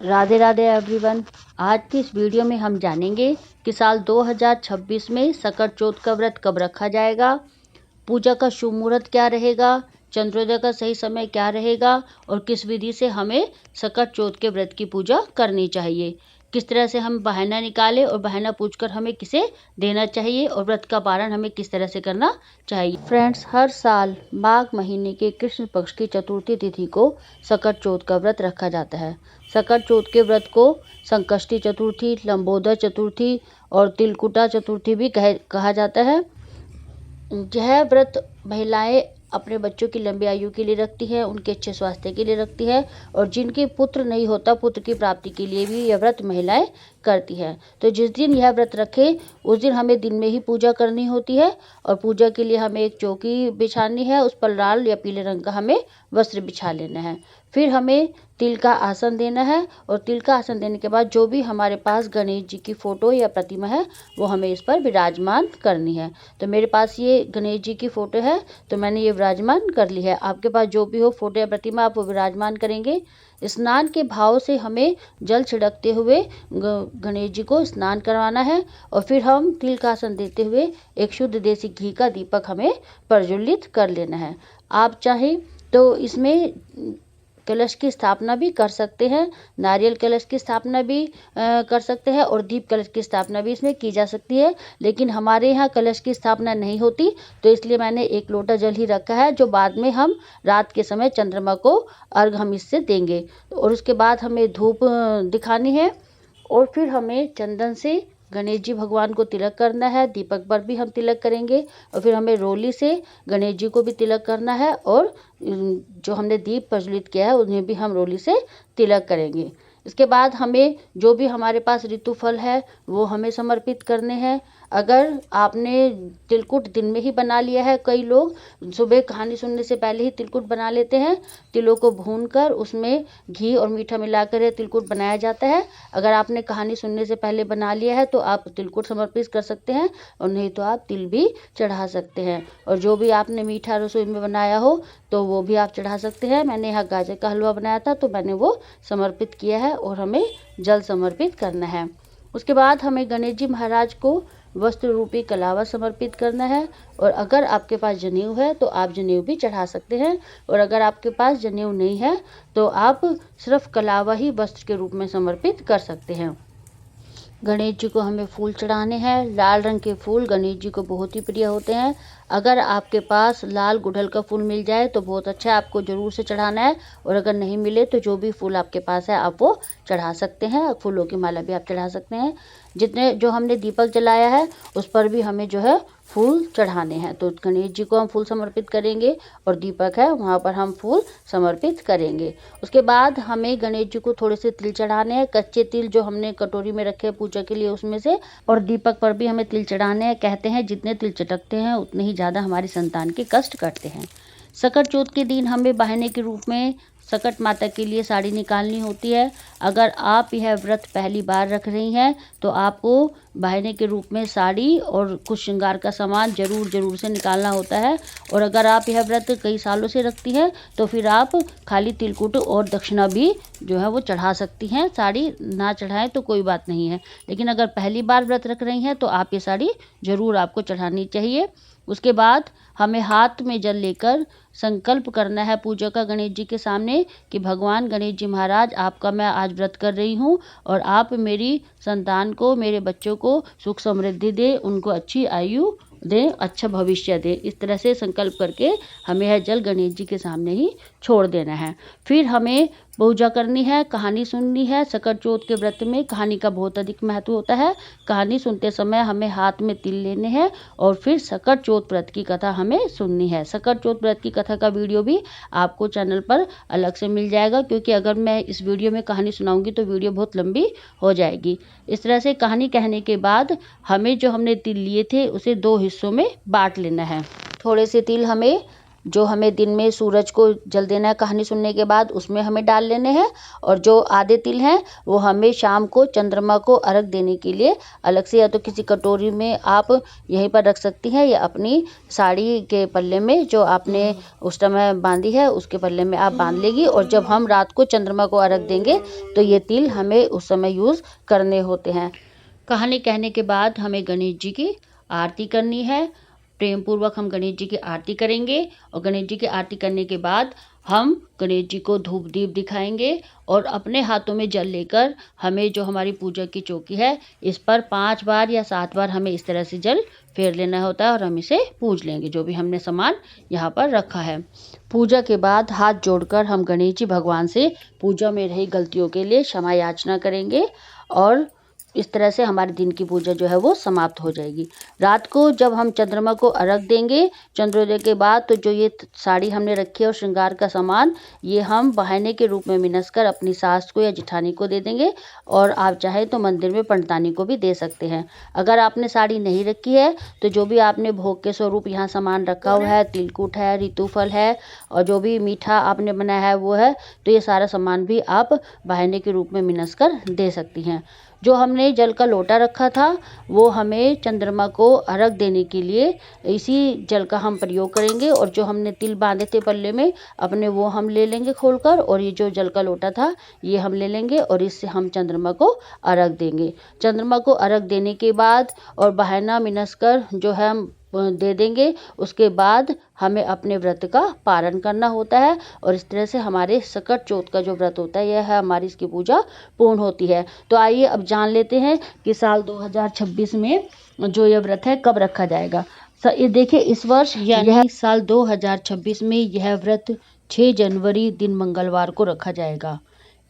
Radhe Radhe everyone. आज की इस वीडियो में हम जानेंगे कि साल 2026 में सकट चौथ का व्रत कब रखा जाएगा, पूजा का शुभ मुहूर्त क्या रहेगा, चंद्रोदय का सही समय क्या रहेगा और किस विधि से हमें सकट चौथ के व्रत की पूजा करनी चाहिए, किस तरह से हम बहाना निकालें और बहाना पूछकर हमें किसे देना चाहिए और व्रत का पारण हमें किस तरह से करना चाहिए। फ्रेंड्स, हर साल माघ महीने के कृष्ण पक्ष की चतुर्थी तिथि को सकट चौथ का व्रत रखा जाता है। सकट चौथ के व्रत को संकष्टी चतुर्थी, लंबोदर चतुर्थी और तिलकुटा चतुर्थी भी कहा जाता है। यह व्रत महिलाएं अपने बच्चों की लंबी आयु के लिए रखती है, उनके अच्छे स्वास्थ्य के लिए रखती है और जिनके पुत्र नहीं होता पुत्र की प्राप्ति के लिए भी यह व्रत महिलाएं करती है। तो जिस दिन यह व्रत रखे उस दिन हमें दिन में ही पूजा करनी होती है और पूजा के लिए हमें एक चौकी बिछानी है, उस पर लाल या पीले रंग का हमें वस्त्र बिछा लेना है। फिर हमें तिल का आसन देना है और तिल का आसन देने के बाद जो भी हमारे पास गणेश जी की फ़ोटो या प्रतिमा है वो हमें इस पर विराजमान करनी है। तो मेरे पास ये गणेश जी की फ़ोटो है तो मैंने ये विराजमान कर ली है। आपके पास जो भी हो फ़ोटो या प्रतिमा आप वो विराजमान करेंगे। स्नान के भाव से हमें जल छिड़कते हुए गणेश जी को स्नान करवाना है और फिर हम तिल का आसन देते हुए एक शुद्ध देसी घी का दीपक हमें प्रज्वलित कर लेना है। आप चाहें तो इसमें कलश की स्थापना भी कर सकते हैं, नारियल कलश की स्थापना भी कर सकते हैं और दीप कलश की स्थापना भी इसमें की जा सकती है। लेकिन हमारे यहाँ कलश की स्थापना नहीं होती तो इसलिए मैंने एक लोटा जल ही रखा है जो बाद में हम रात के समय चंद्रमा को अर्घ हम इससे देंगे। और उसके बाद हमें धूप दिखानी है और फिर हमें चंदन से गणेश जी भगवान को तिलक करना है, दीपक पर भी हम तिलक करेंगे और फिर हमें रोली से गणेश जी को भी तिलक करना है और जो हमने दीप प्रज्वलित किया है उन्हें भी हम रोली से तिलक करेंगे। इसके बाद हमें जो भी हमारे पास ऋतु फल है वो हमें समर्पित करने हैं। अगर आपने तिलकुट दिन में ही बना लिया है, कई लोग सुबह कहानी सुनने से पहले ही तिलकुट बना लेते हैं, तिलों को भूनकर उसमें घी और मीठा मिलाकर यह तिलकुट बनाया जाता है। अगर आपने कहानी सुनने से पहले बना लिया है तो आप तिलकुट समर्पित कर सकते हैं और नहीं तो आप तिल भी चढ़ा सकते हैं। और जो भी आपने मीठा रसोई में बनाया हो तो वो भी आप चढ़ा सकते हैं। मैंने यहाँ गाजर का हलवा बनाया था तो मैंने वो समर्पित किया है और हमें जल समर्पित करना है। उसके बाद हमें गणेश जी महाराज को वस्त्र रूपी कलावा समर्पित करना है और अगर आपके पास जनेऊ है तो आप जनेऊ भी चढ़ा सकते हैं और अगर आपके पास जनेऊ नहीं है तो आप सिर्फ कलावा ही वस्त्र के रूप में समर्पित कर सकते हैं। गणेश जी को हमें फूल चढ़ाने हैं। लाल रंग के फूल गणेश जी को बहुत ही प्रिय होते हैं। अगर आपके पास लाल गुड़हल का फूल मिल जाए तो बहुत अच्छा है, आपको ज़रूर से चढ़ाना है और अगर नहीं मिले तो जो भी फूल आपके पास है आप वो चढ़ा सकते हैं। फूलों की माला भी आप चढ़ा सकते हैं। जितने जो हमने दीपक जलाया है उस पर भी हमें जो है फूल चढ़ाने हैं। तो गणेश जी को हम फूल समर्पित करेंगे और दीपक है वहाँ पर हम फूल समर्पित करेंगे। उसके बाद हमें गणेश जी को थोड़े से तिल चढ़ाने हैं, कच्चे तिल जो हमने कटोरी में रखे पूजा के लिए उसमें से, और दीपक पर भी हमें तिल चढ़ाने हैं। कहते हैं जितने तिल चटकते हैं उतने ही ज़्यादा हमारी संतान के कष्ट कटते हैं। सकट चौथ के दिन हमें बहाने के रूप में सकट माता के लिए साड़ी निकालनी होती है। अगर आप यह व्रत पहली बार रख रही हैं तो आपको बहाने के रूप में साड़ी और कुछ श्रृंगार का सामान ज़रूर से निकालना होता है। और अगर आप यह व्रत कई सालों से रखती हैं तो फिर आप खाली तिलकुट और दक्षिणा भी जो है वो चढ़ा सकती हैं। साड़ी ना चढ़ाएं तो कोई बात नहीं है, लेकिन अगर पहली बार व्रत रख रही हैं तो आप ये साड़ी ज़रूर आपको चढ़ानी चाहिए। उसके बाद हमें हाथ में जल लेकर संकल्प करना है पूजा का गणेश जी के सामने कि भगवान गणेश जी महाराज आपका मैं आज व्रत कर रही हूँ और आप मेरी संतान को, मेरे बच्चों को सुख समृद्धि दे, उनको अच्छी आयु दे, अच्छा भविष्य दे। इस तरह से संकल्प करके हमें यह जल गणेश जी के सामने ही छोड़ देना है। फिर हमें पूजा करनी है, कहानी सुननी है। सकट चौथ के व्रत में कहानी का बहुत अधिक महत्व होता है। कहानी सुनते समय हमें हाथ में तिल लेने हैं और फिर सकट चौथ व्रत की कथा हमें सुननी है। सकट चौथ व्रत की कथा का वीडियो भी आपको चैनल पर अलग से मिल जाएगा, क्योंकि अगर मैं इस वीडियो में कहानी सुनाऊंगी तो वीडियो बहुत लंबी हो जाएगी। इस तरह से कहानी कहने के बाद हमें जो हमने तिल लिए थे उसे 2 हिस्सों में बांट लेना है। थोड़े से तिल हमें जो हमें दिन में सूरज को जल देना है कहानी सुनने के बाद, उसमें हमें डाल लेने हैं। और जो आधे तिल हैं वो हमें शाम को चंद्रमा को अर्घ देने के लिए अलग से या तो किसी कटोरी में आप यहीं पर रख सकती हैं, या अपनी साड़ी के पल्ले में जो आपने उस समय बांधी है उसके पल्ले में आप बांध लेगी। और जब हम रात को चंद्रमा को अर्घ देंगे तो ये तिल हमें उस समय यूज़ करने होते हैं। कहानी कहने के बाद हमें गणेश जी की आरती करनी है। प्रेम पूर्वक हम गणेश जी की आरती करेंगे और गणेश जी की आरती करने के बाद हम गणेश जी को धूप दीप दिखाएंगे और अपने हाथों में जल लेकर हमें जो हमारी पूजा की चौकी है इस पर 5 बार या 7 बार हमें इस तरह से जल फेर लेना होता है और हम इसे पूज लेंगे जो भी हमने सामान यहाँ पर रखा है। पूजा के बाद हाथ जोड़कर हम गणेश जी भगवान से पूजा में रही गलतियों के लिए क्षमा याचना करेंगे और इस तरह से हमारे दिन की पूजा जो है वो समाप्त हो जाएगी। रात को जब हम चंद्रमा को अर्घ देंगे चंद्रोदय के बाद, तो जो ये साड़ी हमने रखी है और श्रृंगार का सामान ये हम बहाने के रूप में मिनस कर अपनी सास को या जिठानी को दे देंगे और आप चाहे तो मंदिर में पंडितानी को भी दे सकते हैं। अगर आपने साड़ी नहीं रखी है तो जो भी आपने भोग के स्वरूप यहाँ सामान रखा हुआ है, तिलकुट है, ऋतुफल है और जो भी मीठा आपने बनाया है वो है, तो ये सारा सामान भी आप बहाने के रूप में मिनस कर दे सकती हैं। जो हमने जल का लोटा रखा था वो हमें चंद्रमा को अर्घ देने के लिए इसी जल का हम प्रयोग करेंगे और जो हमने तिल बांधे थे पल्ले में अपने वो हम ले लेंगे खोलकर और ये जो जल का लोटा था ये हम ले लेंगे और इससे हम चंद्रमा को अर्घ देंगे। चंद्रमा को अर्घ देने के बाद और बहाना मिनस कर जो है हम दे देंगे। उसके बाद हमें अपने व्रत का पारण करना होता है और इस तरह से हमारे सकट चौथ का जो व्रत होता है यह है हमारी इसकी पूजा पूर्ण होती है। तो आइए अब जान लेते हैं कि साल 2026 में जो यह व्रत है कब रखा जाएगा। ये देखिए इस वर्ष यानी साल 2026 में यह व्रत 6 जनवरी दिन मंगलवार को रखा जाएगा।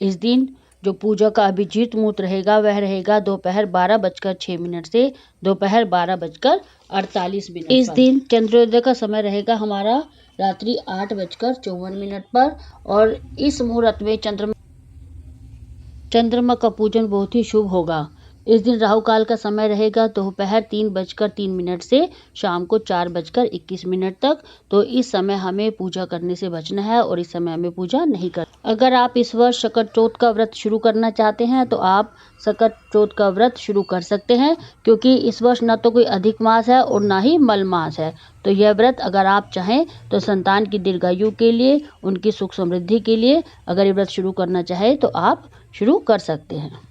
इस दिन जो पूजा का अभिजीत मुहूर्त रहेगा वह रहेगा दोपहर 12:06 से दोपहर 12:48। इस दिन चंद्रोदय का समय रहेगा हमारा रात्रि 8:54 पर और इस मुहूर्त में चंद्रमा का पूजन बहुत ही शुभ होगा। इस दिन राहु काल का समय रहेगा दोपहर 3:03 से शाम को 4:21 तक। तो इस समय हमें पूजा करने से बचना है और इस समय हमें पूजा नहीं कर। अगर आप इस वर्ष सकट चौथ का व्रत शुरू करना चाहते हैं तो आप सकट चौथ का व्रत शुरू कर सकते हैं, क्योंकि इस वर्ष न तो कोई अधिक मास है और ना ही मल मास है। तो यह व्रत अगर आप चाहें तो संतान की दीर्घायु के लिए, उनकी सुख समृद्धि के लिए अगर ये व्रत शुरू करना चाहे तो आप शुरू कर सकते हैं।